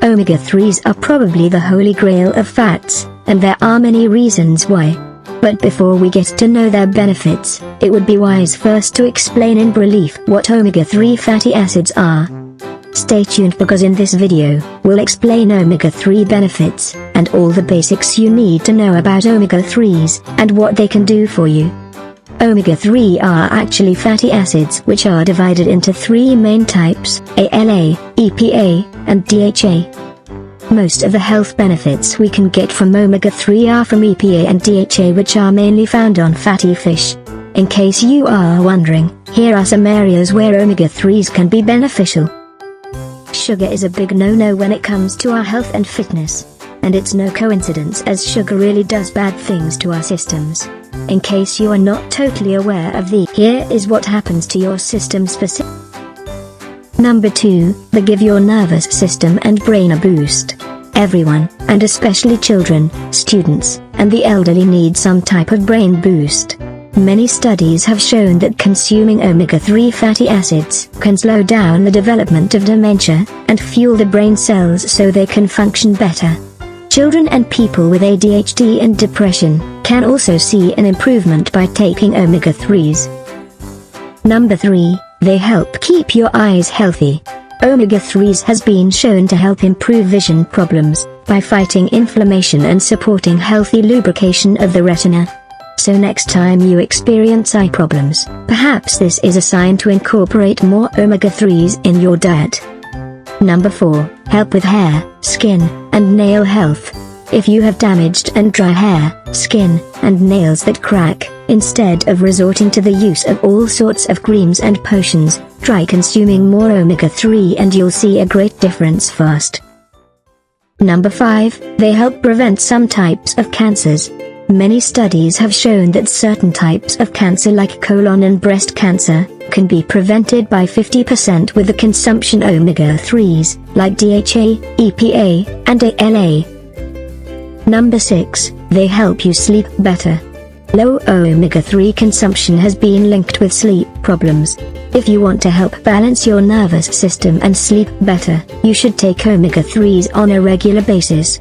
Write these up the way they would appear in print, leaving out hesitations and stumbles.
Omega-3s are probably the holy grail of fats, and there are many reasons why. But before we get to know their benefits, it would be wise first to explain in brief what omega-3 fatty acids are. Stay tuned because in this video, we'll explain omega-3 benefits, and all the basics you need to know about omega-3s, and what they can do for you. Omega-3 are actually fatty acids which are divided into three main types, ALA, EPA, and DHA. Most of the health benefits we can get from omega-3 are from EPA and DHA, which are mainly found on fatty fish. In case you are wondering, here are some areas where omega-3s can be beneficial. Sugar is a big no-no when it comes to our health and fitness. And it's no coincidence, as sugar really does bad things to our systems. In case you are not totally aware of here is what happens to your system specific. Number 2, they give your nervous system and brain a boost. Everyone, and especially children, students, and the elderly need some type of brain boost. Many studies have shown that consuming omega-3 fatty acids can slow down the development of dementia, and fuel the brain cells so they can function better. Children and people with ADHD and depression can also see an improvement by taking omega-3s. Number 3, they help keep your eyes healthy. Omega-3s has been shown to help improve vision problems by fighting inflammation and supporting healthy lubrication of the retina. So next time you experience eye problems, perhaps this is a sign to incorporate more omega-3s in your diet. Number 4, help with hair, skin, and nail health. If you have damaged and dry hair, skin, and nails that crack, instead of resorting to the use of all sorts of creams and potions, try consuming more omega-3 and you'll see a great difference fast. Number 5, they help prevent some types of cancers. Many studies have shown that certain types of cancer like colon and breast cancer can be prevented by 50% with the consumption of omega-3s, like DHA, EPA, and ALA. Number 6, they help you sleep better. Low omega-3 consumption has been linked with sleep problems. If you want to help balance your nervous system and sleep better, you should take omega-3s on a regular basis.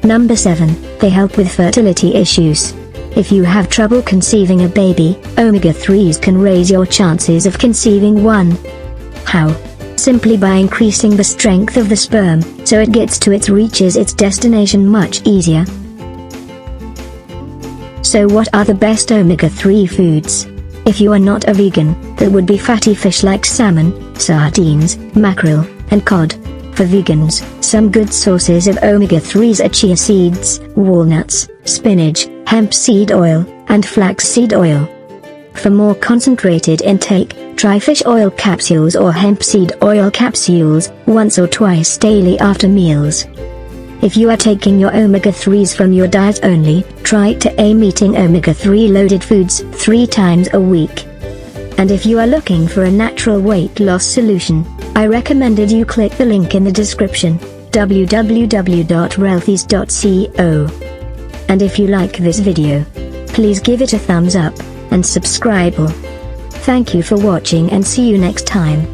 Number 7, they help with fertility issues. If you have trouble conceiving a baby, omega-3s can raise your chances of conceiving one. How? Simply by increasing the strength of the sperm, so it reaches its destination much easier. So what are the best omega-3 foods? If you are not a vegan, that would be fatty fish like salmon, sardines, mackerel, and cod. For vegans, some good sources of omega-3s are chia seeds, walnuts, spinach, hemp seed oil, and flaxseed oil. For more concentrated intake, try fish oil capsules or hemp seed oil capsules, once or twice daily after meals. If you are taking your omega-3s from your diet only, try to aim eating omega-3 loaded foods 3 times a week. And if you are looking for a natural weight loss solution, I recommended you click the link in the description, www.realthies.co. And if you like this video, please give it a thumbs up, and subscribe. Thank you for watching and see you next time.